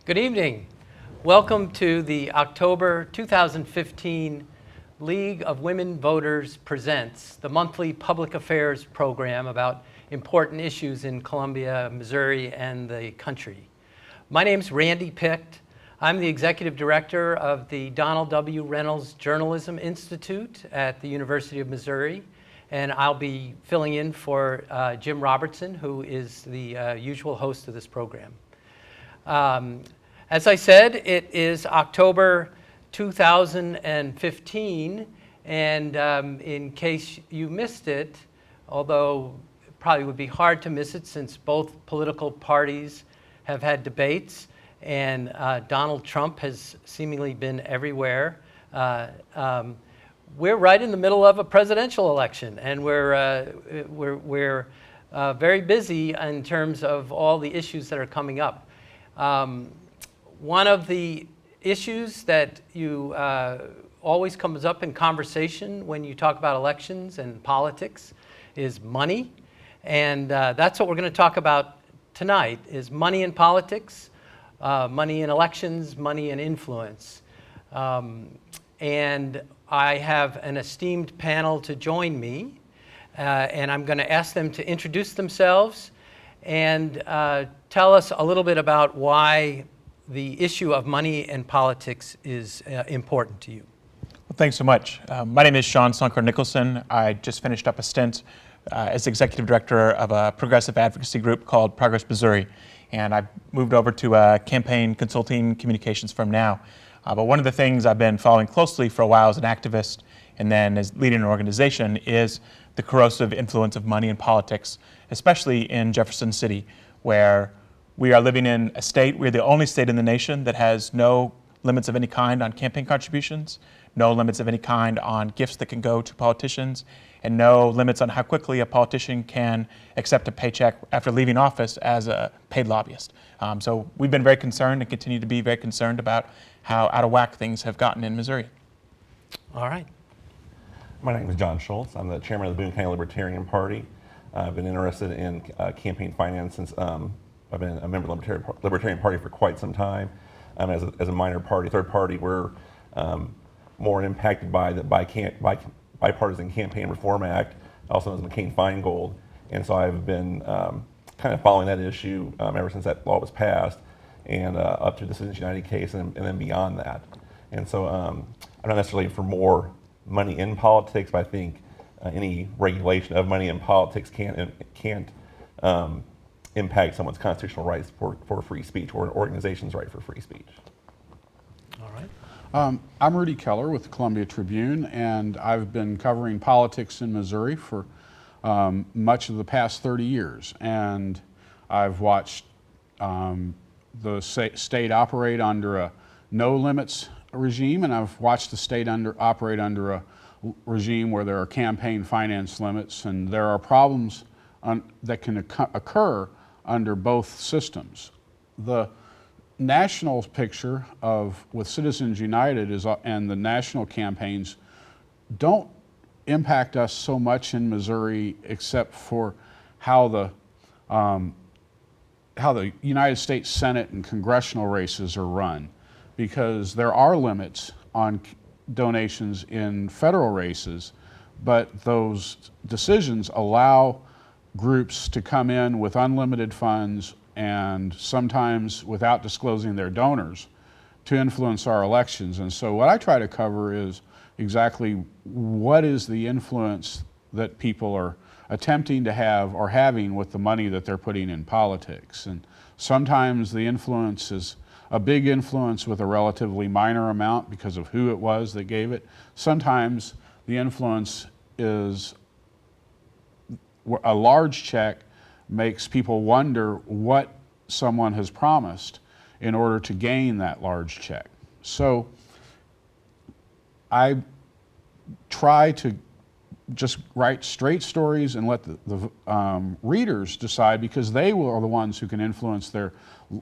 Good evening. Welcome to the October 2015 League of Women Voters Presents, the monthly public affairs program about important issues in Columbia, Missouri, and the country. My name's Randy PICHT. I'm the executive director of the Donald W. Reynolds Journalism Institute at the University of Missouri, and I'll be filling in for Jim Robertson, who is the usual host of this program. As I said, it is October 2015, and in case you missed it, although it probably would be hard to miss it since both political parties have had debates, and Donald Trump has seemingly been everywhere. We're right in the middle of a presidential election, and we're very busy in terms of all the issues that are coming up. One of the issues that you always comes up in conversation when you talk about elections and politics is money, and that's what we're going to talk about tonight, is money in politics, money in elections, money in influence. And I have an esteemed panel to join me, and I'm going to ask them to introduce themselves and tell us a little bit about why the issue of money and politics is important to you. Well, thanks so much. My name is Sean Nicholson. I just finished up a stint as executive director of a progressive advocacy group called Progress Missouri, and I've moved over to a campaign consulting communications firm now. But one of the things I've been following closely for a while as an activist and then as leading an organization is the corrosive influence of money in politics, especially in Jefferson City, where we are living in a state, we're the only state in the nation that has no limits of any kind on campaign contributions, no limits of any kind on gifts that can go to politicians, and no limits on how quickly a politician can accept a paycheck after leaving office as a paid lobbyist. So we've been very concerned and continue to be very concerned about how out of whack things have gotten in Missouri. All right. My name is John Schultz. I'm the chairman of the Boone County Libertarian Party. I've been interested in campaign finance since I've been a member of the Libertarian Party for quite some time. As a minor party, third party, we're more impacted by the Bipartisan Campaign Reform Act, also known as McCain-Feingold. And so I've been kind of following that issue ever since that law was passed, and up to the Citizens United case and then beyond that. And so I'm not necessarily for more money in politics, but I think any regulation of money in politics can't impact someone's constitutional rights for free speech or an organization's right for free speech. All right. I'm RUDI KELLER with the Columbia Tribune, and I've been covering politics in Missouri for much of the past 30 years. And I've watched the state operate under a no limits regime, and I've watched the state operate under a regime where there are campaign finance limits, and there are problems that can occur under both systems. The national picture with Citizens United and the national campaigns don't impact us so much in Missouri, except for how the United States Senate and congressional races are run, because there are limits on donations in federal races, but those decisions allow groups to come in with unlimited funds and sometimes without disclosing their donors to influence our elections. And so what I try to cover is exactly what is the influence that people are attempting to have or having with the money that they're putting in politics. And sometimes the influence is a big influence with a relatively minor amount because of who it was that gave it. Sometimes the influence is a large check makes people wonder what someone has promised in order to gain that large check. So I try to just write straight stories and let the readers decide, because they are the ones who can influence their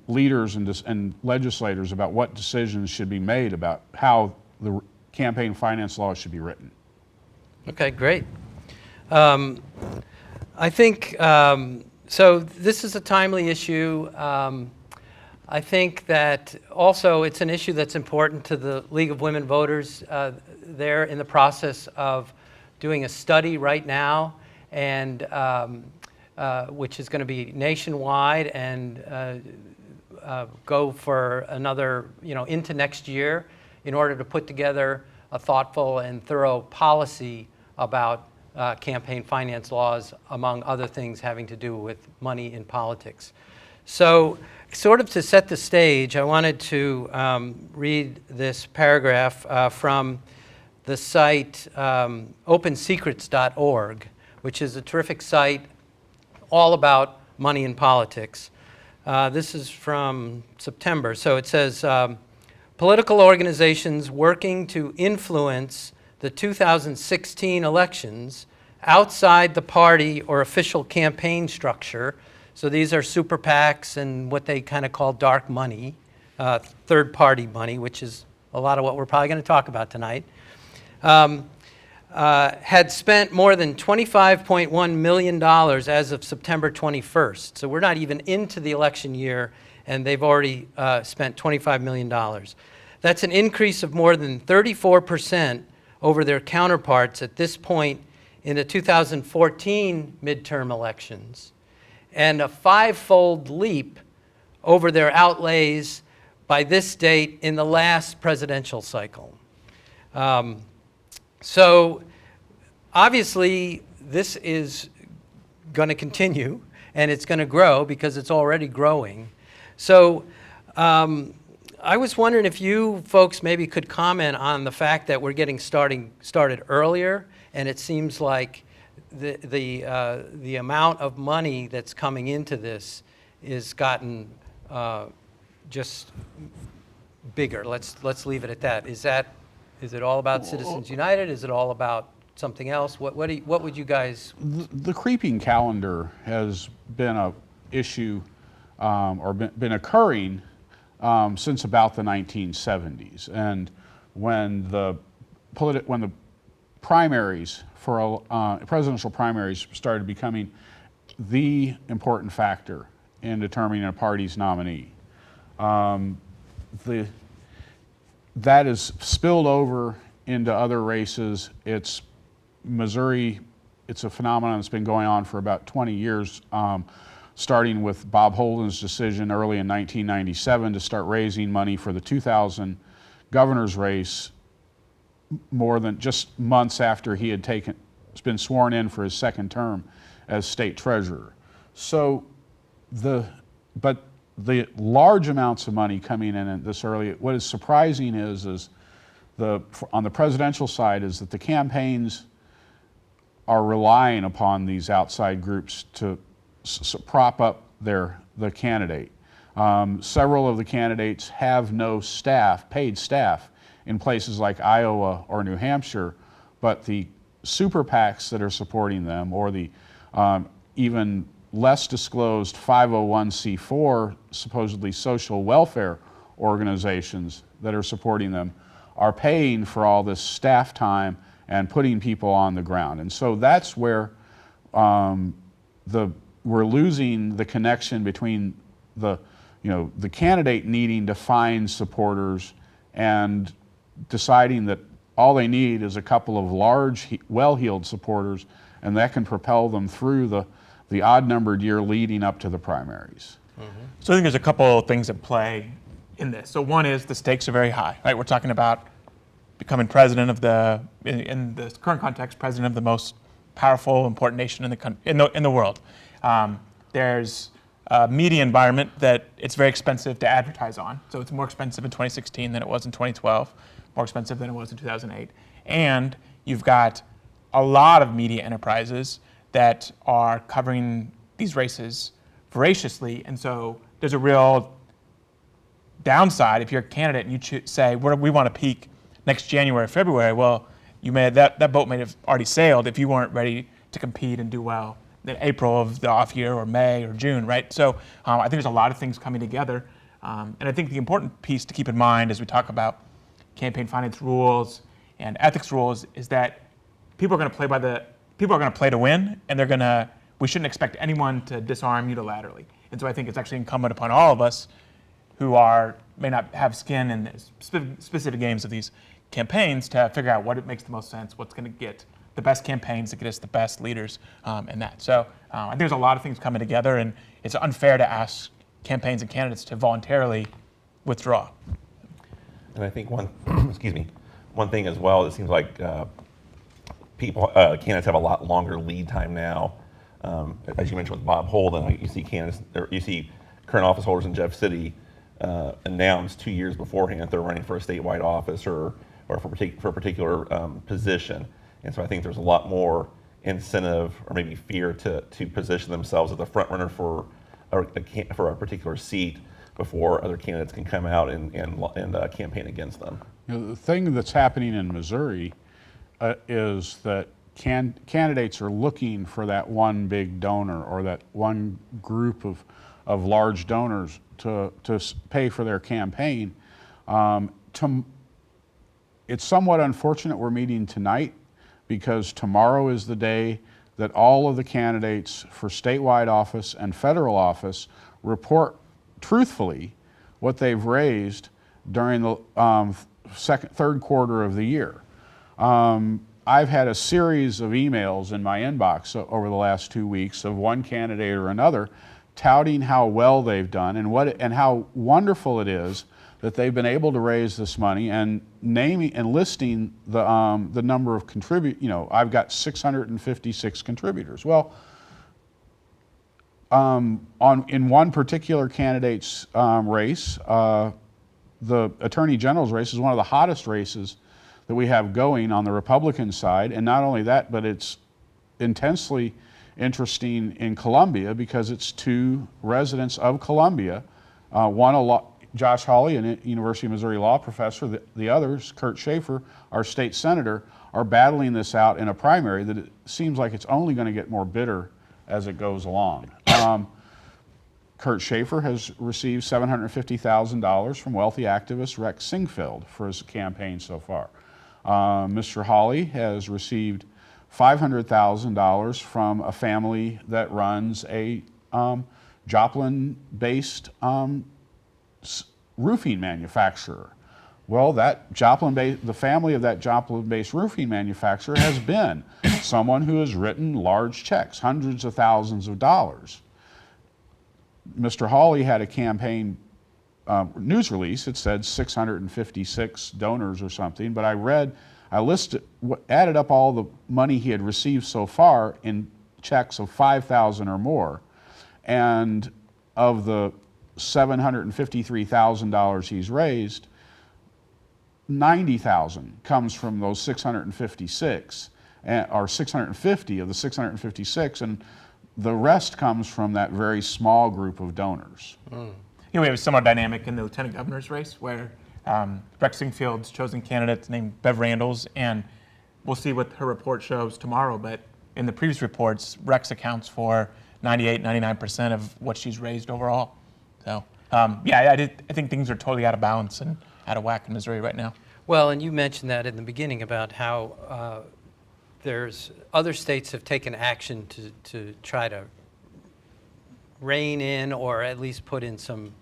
leaders and legislators about what decisions should be made about how the campaign finance laws should be written. Okay, great. I think, so this is a timely issue. I think that also it's an issue that's important to the League of Women Voters. They're in the process of doing a study right now, and which is going to be nationwide and go for another, into next year in order to put together a thoughtful and thorough policy about campaign finance laws, among other things having to do with money in politics. So, sort of to set the stage, I wanted to read this paragraph from the site opensecrets.org, which is a terrific site all about money in politics. This is from September. So it says, political organizations working to influence the 2016 elections outside the party or official campaign structure. So these are super PACs and what they kind of call dark money, third-party money, which is a lot of what we're probably going to talk about tonight, had spent more than $25.1 million as of September 21st. So we're not even into the election year, and they've already spent $25 million. That's an increase of more than 34% over their counterparts at this point in the 2014 midterm elections, and a five-fold leap over their outlays by this date in the last presidential cycle. So obviously this is going to continue, and it's going to grow because it's already growing. So I was wondering if you folks maybe could comment on the fact that we're getting started earlier, and it seems like the amount of money that's coming into this is gotten just bigger. Let's leave it at that. Is it all about Citizens United? Is it all about something else? What would you guys? The creeping calendar has been an issue or been occurring since about the 1970s, and when the primaries for presidential primaries started becoming the important factor in determining a party's nominee. That is spilled over into other races. It's Missouri, it's a phenomenon that's been going on for about 20 years, starting with Bob Holden's decision early in 1997 to start raising money for the 2000 governor's race, more than just months after he had been sworn in for his second term as state treasurer. So but the large amounts of money coming in at this early, what is surprising is on the presidential side is that the campaigns are relying upon these outside groups to prop up the candidate. Several of the candidates have no paid staff in places like Iowa or New Hampshire, but the super PACs that are supporting them, or the even less disclosed 501c4 supposedly social welfare organizations that are supporting them, are paying for all this staff time and putting people on the ground. And so that's where we're losing the connection between the candidate needing to find supporters and deciding that all they need is a couple of large, well-heeled supporters, and that can propel them through the odd-numbered year leading up to the primaries. Mm-hmm. So I think there's a couple of things at play in this. So one is the stakes are very high, right? We're talking about becoming president of in the current context, president of the most powerful, important nation in the world. There's a media environment that it's very expensive to advertise on. So it's more expensive in 2016 than it was in 2012, more expensive than it was in 2008. And you've got a lot of media enterprises that are covering these races voraciously. And so there's a real downside if you're a candidate and you say, we want to peak next January, February. Well, that boat may have already sailed if you weren't ready to compete and do well in April of the off year, or May or June, right? So I think there's a lot of things coming together. And I think the important piece to keep in mind as we talk about campaign finance rules and ethics rules is that people are going to play to win, and we shouldn't expect anyone to disarm unilaterally. And so I think it's actually incumbent upon all of us who may not have skin in the specific games of these campaigns to figure out what makes the most sense, what's going to get the best campaigns to get us the best leaders in that. So I think there's a lot of things coming together, and it's unfair to ask campaigns and candidates to voluntarily withdraw. And I think one thing as well, it seems like candidates have a lot longer lead time now. As you mentioned with Bob Holden, you see current office holders in Jeff City announce 2 years beforehand that they're running for a statewide office or for a particular position. And so I think there's a lot more incentive or maybe fear to position themselves as the front runner for a particular seat before other candidates can come out and campaign against them. The thing that's happening in Missouri is that candidates are looking for that one big donor or that one group of large donors to pay for their campaign. It's somewhat unfortunate we're meeting tonight, because tomorrow is the day that all of the candidates for statewide office and federal office report truthfully what they've raised during the third quarter of the year. I've had a series of emails in my inbox over the last 2 weeks of one candidate or another touting how well they've done and how wonderful it is that they've been able to raise this money, and naming and listing the number of I've got 656 contributors. Well, in one particular candidate's race, the Attorney General's race is one of the hottest races that we have going on the Republican side. And not only that, but it's intensely interesting in Columbia because it's two residents of Columbia, Josh Hawley, a University of Missouri law professor, the others, Kurt Schaefer, our state senator, are battling this out in a primary that it seems like it's only going to get more bitter as it goes along. Kurt Schaefer has received $750,000 from wealthy activist Rex Singfield for his campaign so far. Mr. Hawley has received $500,000 from a family that runs a Joplin-based roofing manufacturer. Well, the family of that Joplin-based roofing manufacturer has been someone who has written large checks, hundreds of thousands of dollars. Mr. Hawley had a campaign news release. It said 656 donors or something, but I added up all the money he had received so far in checks of $5,000 or more, and of the $753,000 he's raised, $90,000 comes from those 656, or 650 of the 656, and the rest comes from that very small group of donors. We have a similar dynamic in the lieutenant governor's race where Rex Singfield's chosen candidate named Bev Randalls, and we'll see what her report shows tomorrow, but in the previous reports, Rex accounts for 98, 99% of what she's raised overall. So, I think things are totally out of balance and out of whack in Missouri right now. Well, and you mentioned that in the beginning about how there's other states have taken action to try to rein in or at least put in some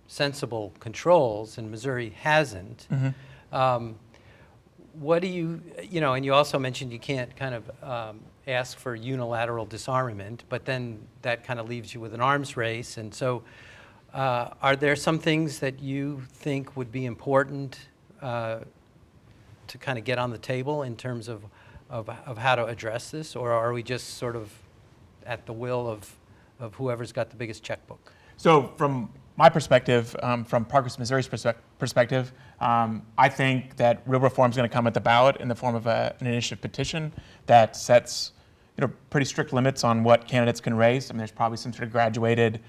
sensible controls, and Missouri hasn't. Mm-hmm. What do you and you also mentioned you can't kind of ask for unilateral disarmament, but then that kind of leaves you with an arms race. And so are there some things that you think would be important to kind of get on the table in terms of how to address this, or are we just sort of at the will of whoever's got the biggest checkbook? So from my perspective, from Progress Missouri's perspective, I think that real reform is going to come at the ballot in the form of an initiative petition that sets pretty strict limits on what candidates can raise. I mean, there's probably some sort of graduated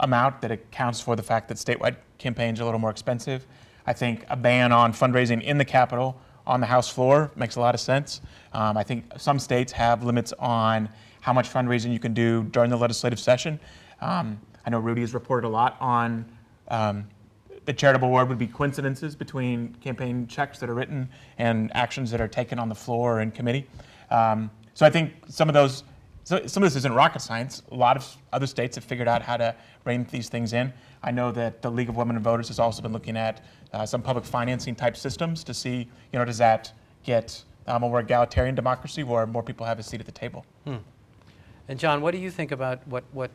amount that accounts for the fact that statewide campaigns are a little more expensive. I think a ban on fundraising in the Capitol on the House floor makes a lot of sense. I think some states have limits on how much fundraising you can do during the legislative session. I know RUDI has reported a lot on the charitable word would be coincidences between campaign checks that are written and actions that are taken on the floor or in committee. So I think some of those So some of this isn't rocket science. A lot of other states have figured out how to rein these things in. I know that the League of Women Voters has also been looking at some public financing type systems to see, does that get a more egalitarian democracy where more people have a seat at the table? And John, what do you think about what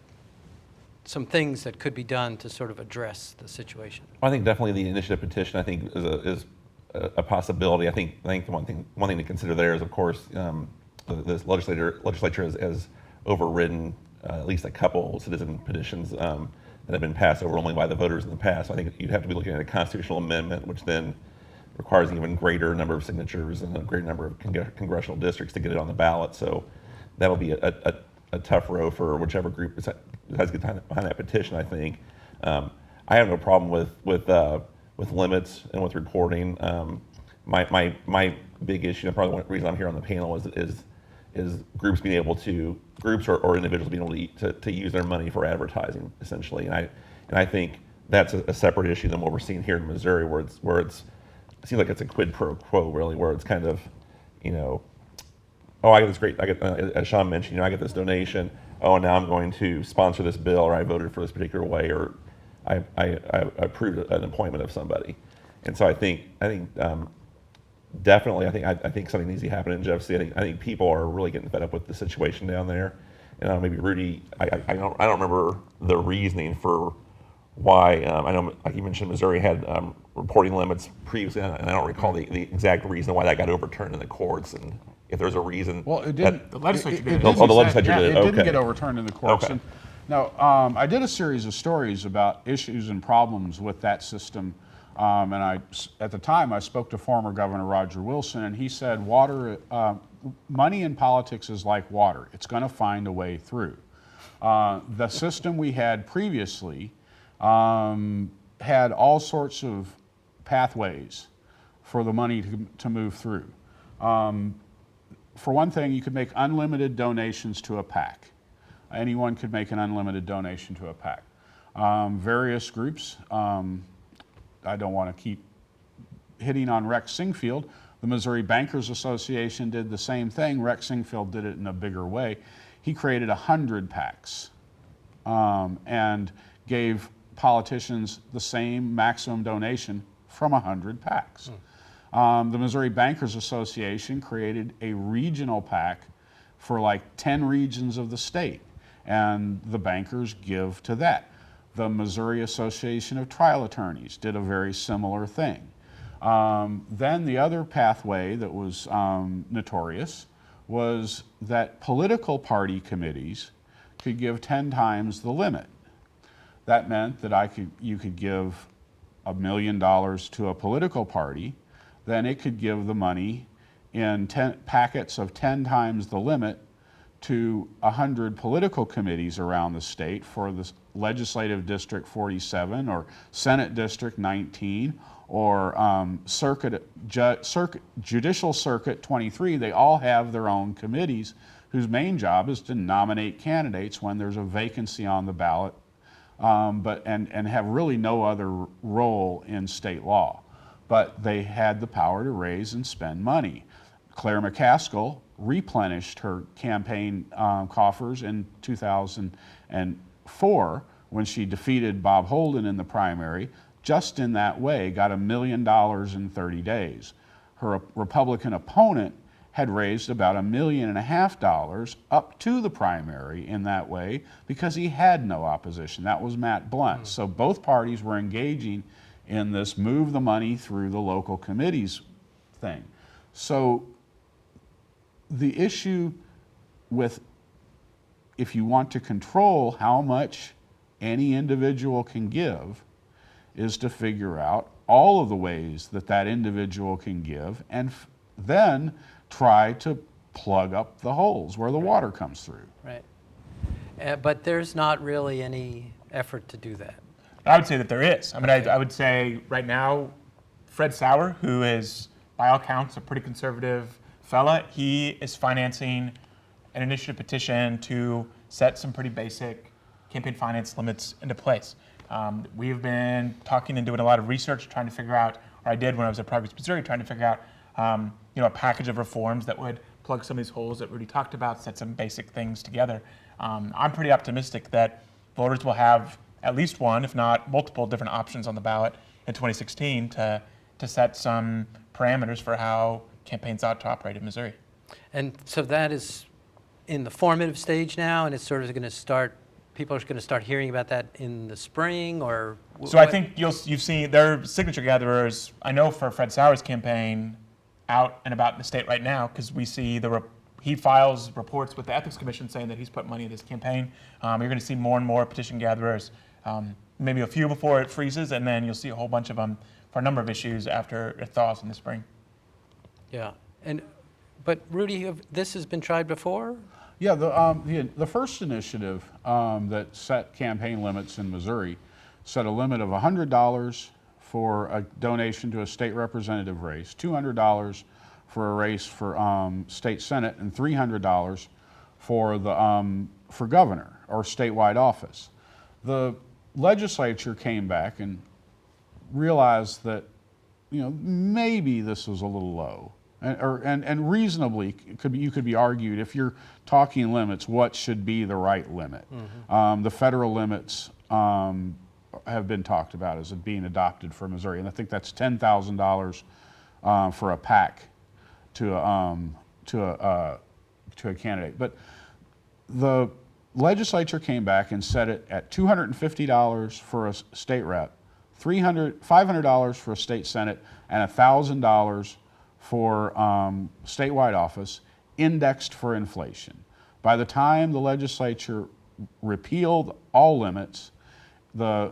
some things that could be done to sort of address the situation? I think definitely the initiative petition, I think, is a possibility. I think the one thing to consider there is, of course, the legislature has overridden at least a couple citizen petitions that have been passed overwhelmingly by the voters in the past. So I think you'd have to be looking at a constitutional amendment, which then requires an even greater number of signatures and a greater number of congressional districts to get it on the ballot. So that'll be a tough row for whichever group has to get behind that petition, I think. I have no problem with limits and with reporting. My big issue, and probably one reason I'm here on the panel, is groups being able to, or individuals being able to use their money for advertising, essentially. And I think that's a separate issue than what we're seeing here in Missouri, where it seems like it's a quid pro quo, really, where it's kind of, oh, I get as Sean mentioned, I get this donation. Oh, now I'm going to sponsor this bill, or I voted for this particular way, or I approved an appointment of somebody. And so I think definitely, I think something needs to happen in Jeff City. I think people are really getting fed up with the situation down there. And maybe Rudy, I don't remember the reasoning for why. I know, like you mentioned, Missouri had reporting limits previously, and I don't recall the exact reason why that got overturned in the courts. And if there's a reason, well, it didn't. The legislature did it. Oh, the legislature did it. It didn't Okay. get overturned in the courts. Okay. And, no, I did a series of stories about issues and problems with that system. And at the time, I spoke to former Governor Roger Wilson, and he said, money in politics is like water. It's going to find a way through. The system we had previously had all sorts of pathways for the money to move through. For one thing, you could make unlimited donations to a PAC. Anyone could make an unlimited donation to a PAC. Various groups, I don't want to keep hitting on Rex Singfield. The Missouri Bankers Association did the same thing. Rex Singfield did it in a bigger way. He created 100 PACs and gave politicians the same maximum donation from 100 PACs. The Missouri Bankers Association created a regional PAC for like 10 regions of the state, and the bankers give to that. The Missouri Association of Trial Attorneys did a very similar thing. Then the other pathway that was notorious was that political party committees could give 10 times the limit. That meant that you could give $1 million to a political party, then it could give the money in 10 packets of 10 times the limit to 100 political committees around the state for the Legislative District 47 or Senate District 19 or Judicial Circuit 23. They all have their own committees whose main job is to nominate candidates when there's a vacancy on the ballot, and have really no other role in state law. But they had the power to raise and spend money. Claire McCaskill replenished her campaign coffers in 2004 when she defeated Bob Holden in the primary. Just in that way, got $1 million in 30 days. Her Republican opponent had raised about $1.5 million up to the primary in that way because he had no opposition. That was Matt Blunt. So both parties were engaging in this move the money through the local committees thing. So the issue with, if you want to control how much any individual can give, is to figure out all of the ways that that individual can give and then try to plug up the holes where the water comes through. Right. But there's not really any effort to do that. I would say that there is. I mean, I would say right now, Fred Sauer, who is by all counts a pretty conservative fella, he is financing an initiative petition to set some pretty basic campaign finance limits into place. We've been talking and doing a lot of research trying to figure out, or I did when I was at Progress Missouri, trying to figure out, a package of reforms that would plug some of these holes that Rudy talked about, set some basic things together. I'm pretty optimistic that voters will have at least one, if not multiple, different options on the ballot in 2016 to set some parameters for how campaigns ought to operate in Missouri. And so that is in the formative stage now, and it's sort of going to start, people are going to start hearing about that in the spring, or? So I think you've seen their signature gatherers, I know for Fred Sauer's campaign, out and about in the state right now, because we see he files reports with the Ethics Commission saying that he's put money in his campaign. You're going to see more and more petition gatherers, maybe a few before it freezes, and then you'll see a whole bunch of them for a number of issues after it thaws in the spring. Yeah, but Rudy, this has been tried before? Yeah, the first initiative that set campaign limits in Missouri set a limit of $100 for a donation to a state representative race, $200 for a race for state senate, and $300 for governor or statewide office. The legislature came back and realized that maybe this was a little low. And reasonably, you could be argued, if you're talking limits, what should be the right limit? Mm-hmm. The federal limits have been talked about as being adopted for Missouri, and I think that's $10,000 for a PAC to a candidate. But the legislature came back and set it at $250 for a state rep, $500 for a state senate, and $1,000 for statewide office, indexed for inflation. By the time the legislature repealed all limits, the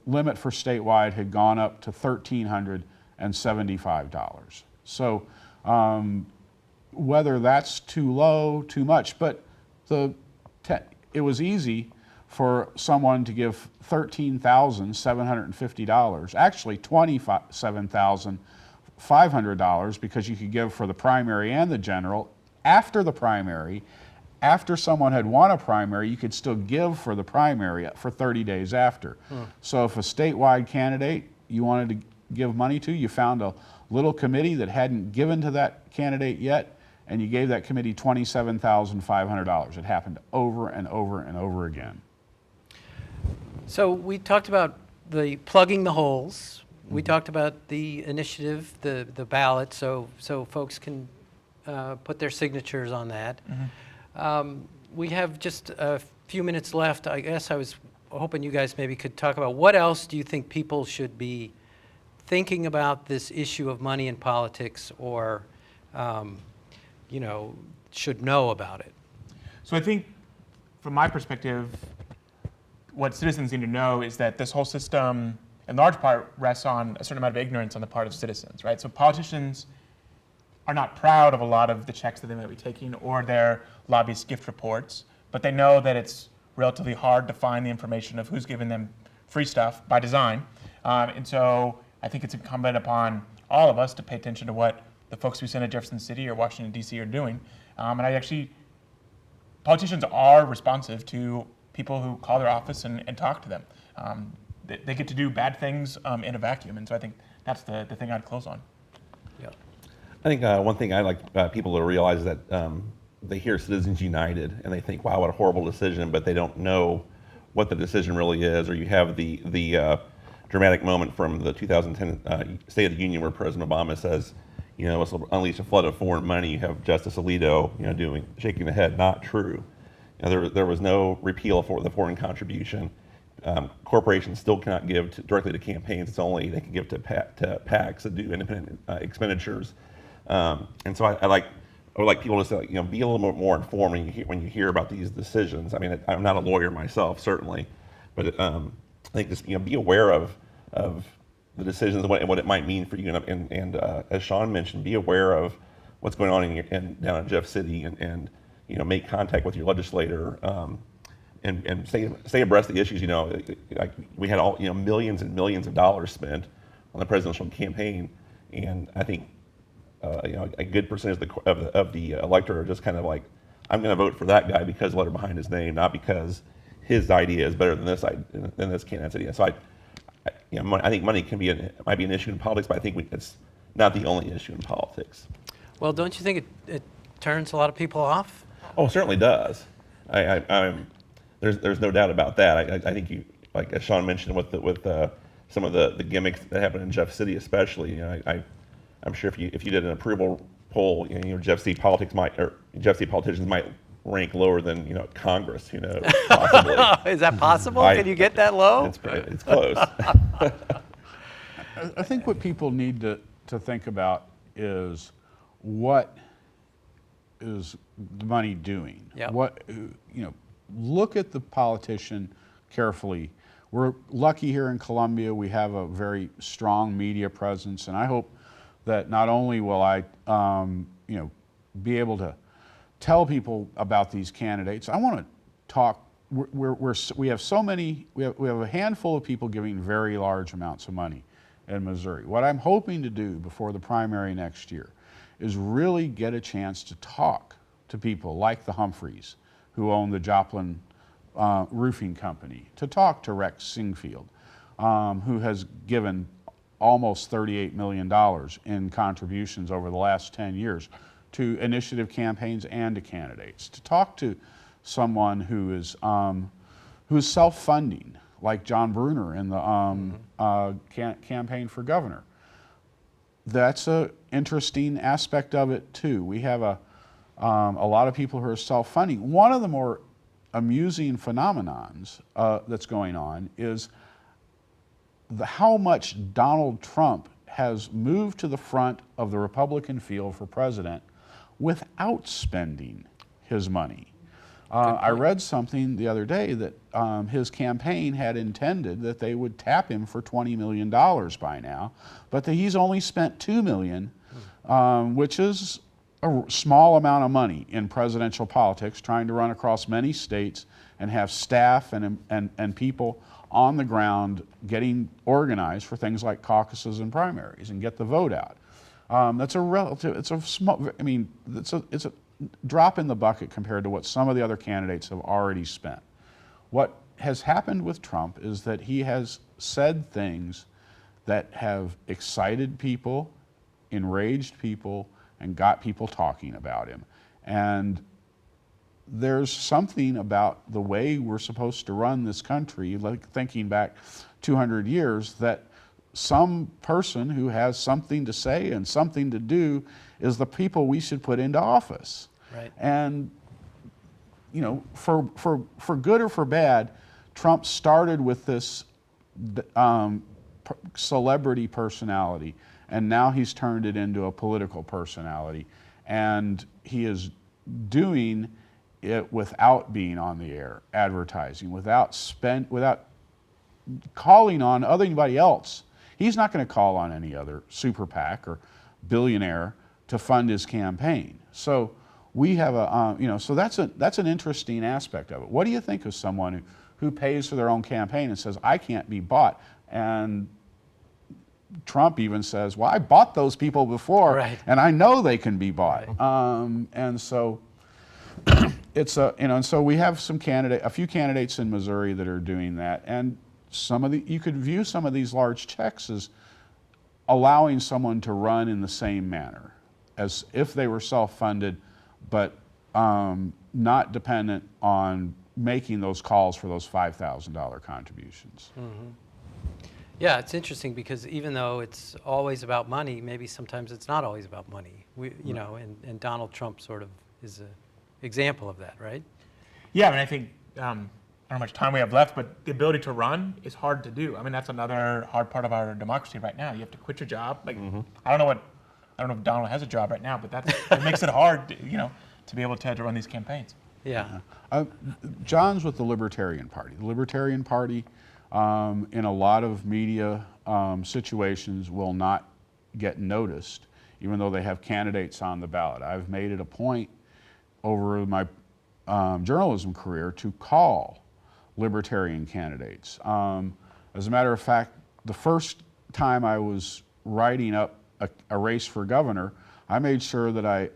limit for statewide had gone up to $1,375. So whether that's too low, too much, but it was easy for someone to give $13,750, actually $27,500, because you could give for the primary and the general. After the primary, after someone had won a primary, you could still give for the primary for 30 days after. So if a statewide candidate you wanted to give money to, you found a little committee that hadn't given to that candidate yet, and you gave that committee $27,500. It happened over and over and over again. So we talked about the plugging the holes. We talked about the initiative, the ballot, so folks can put their signatures on that. Mm-hmm. We have just a few minutes left. I guess I was hoping you guys maybe could talk about what else do you think people should be thinking about this issue of money in politics, or should know about it? So I think, from my perspective, what citizens need to know is that this whole system, in large part, rests on a certain amount of ignorance on the part of citizens, right? So politicians are not proud of a lot of the checks that they might be taking or their lobbyist gift reports, but they know that it's relatively hard to find the information of who's giving them free stuff by design. And so I think it's incumbent upon all of us to pay attention to what the folks we send to Jefferson City or Washington, D.C. are doing. Politicians are responsive to people who call their office and talk to them. They get to do bad things in a vacuum, and so I think that's the thing I'd close on. Yeah. I think one thing I'd like people to realize is that they hear Citizens United and they think, wow, what a horrible decision, but they don't know what the decision really is. Or you have the dramatic moment from the 2010 State of the Union where President Obama says, this will unleash a flood of foreign money. You have Justice Alito, shaking the head. Not true. There was no repeal for the foreign contribution. Corporations still cannot give directly to campaigns. It's only they can give to PACs that do independent expenditures. And so I would like people to say, be a little bit more informed when you hear about these decisions. I mean, I'm not a lawyer myself, certainly, but I think just be aware of the decisions and what it might mean for you. And as Sean mentioned, be aware of what's going on down in Jeff City, and make contact with your legislator. And stay abreast of the issues. Like we had millions and millions of dollars spent on the presidential campaign, and I think a good percentage of the electorate are just kind of like, I'm going to vote for that guy because of the letter behind his name, not because his idea is better than this candidate's idea. So I think money might be an issue in politics, but I think it's not the only issue in politics. Well, don't you think it turns a lot of people off? Oh, it certainly does. There's no doubt about that. I think you, like as Sean mentioned, with some of the gimmicks that happen in Jeff City, especially. You know, I'm sure if you did an approval poll, you know, Jeff City politicians might rank lower than, you know, Congress. Who knows? Possibly. Is that possible? Can you get that low? It's close. I think what people need to think about is what is the money doing? Yep. What, look at the politician carefully. We're lucky here in Columbia, we have a very strong media presence, and I hope that not only will I, be able to tell people about these candidates, I want to talk. We have so many. We have a handful of people giving very large amounts of money in Missouri. What I'm hoping to do before the primary next year is really get a chance to talk to people like the Humphreys, who own the Joplin Roofing Company, to talk to Rex Singfield, who has given almost $38 million in contributions over the last 10 years to initiative campaigns and to candidates, to talk to someone who is self-funding, like John Bruner in the campaign for governor. That's an interesting aspect of it too. We have a lot of people who are self-funding. One of the more amusing phenomenons that's going on is how much Donald Trump has moved to the front of the Republican field for president without spending his money. I read something the other day that his campaign had intended that they would tap him for $20 million by now, but that he's only spent $2 million, which is a small amount of money in presidential politics, trying to run across many states and have staff and people on the ground getting organized for things like caucuses and primaries and get the vote out. That's a relative. It's a small. I mean, it's a drop in the bucket compared to what some of the other candidates have already spent. What has happened with Trump is that he has said things that have excited people, enraged people, and got people talking about him. And there's something about the way we're supposed to run this country, like thinking back 200 years, that some person who has something to say and something to do is the people we should put into office. Right. And, for good or for bad, Trump started with this celebrity personality, and now he's turned it into a political personality. And he is doing it without being on the air, advertising, without calling on anybody else. He's not going to call on any other super PAC or billionaire to fund his campaign. So we have so that's an interesting aspect of it. What do you think of someone who pays for their own campaign and says, I can't be bought? And Trump even says, well, I bought those people before, right, and I know they can be bought. Right. And so it's and so we have a few candidates in Missouri that are doing that, and you could view some of these large checks as allowing someone to run in the same manner as if they were self-funded, but not dependent on making those calls for those $5,000 contributions. Mm-hmm. Yeah, it's interesting because even though it's always about money, maybe sometimes it's not always about money. And Donald Trump sort of is an example of that, right? Yeah, I mean, I think, I don't know how much time we have left, but the ability to run is hard to do. I mean, that's another hard part of our democracy right now. You have to quit your job. Like, I don't know if Donald has a job right now, but it makes it hard, to be able to run these campaigns. Yeah. John's with the Libertarian Party. The Libertarian Party, in a lot of media situations, will not get noticed, even though they have candidates on the ballot. I've made it a point over my journalism career to call Libertarian candidates. As a matter of fact, the first time I was writing up a race for governor, I made sure that I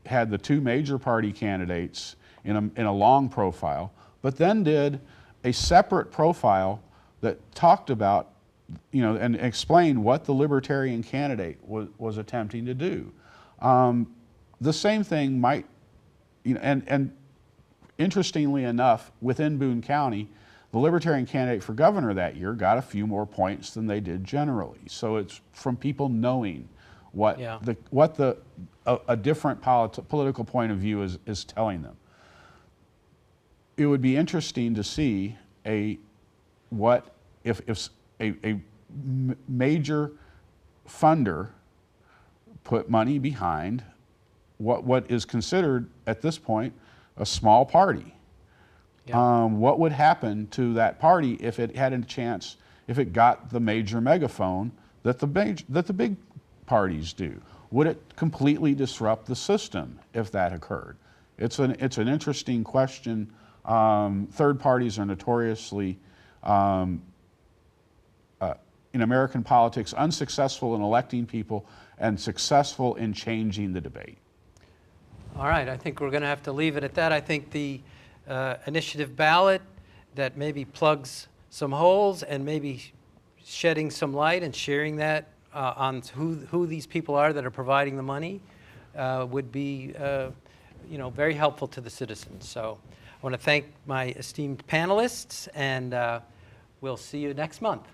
had the two major party candidates in a long profile, but then did a separate profile that talked about and explain what the Libertarian candidate was attempting to do. The same thing might, and interestingly enough, within Boone County, the Libertarian candidate for governor that year got a few more points than they did generally. So it's from people knowing what Yeah. a different political point of view is telling them. It would be interesting to see if a major funder put money behind what is considered at this point a small party. Yeah. What would happen to that party if it had a chance, if it got the major megaphone that the big parties do? Would it completely disrupt the system if that occurred? It's an interesting question. Third parties are notoriously, in American politics, unsuccessful in electing people and successful in changing the debate. All right, I think we're going to have to leave it at that. I think the initiative ballot that maybe plugs some holes and maybe shedding some light and sharing that on who these people are that are providing the money would be very helpful to the citizens. So I want to thank my esteemed panelists, and we'll see you next month.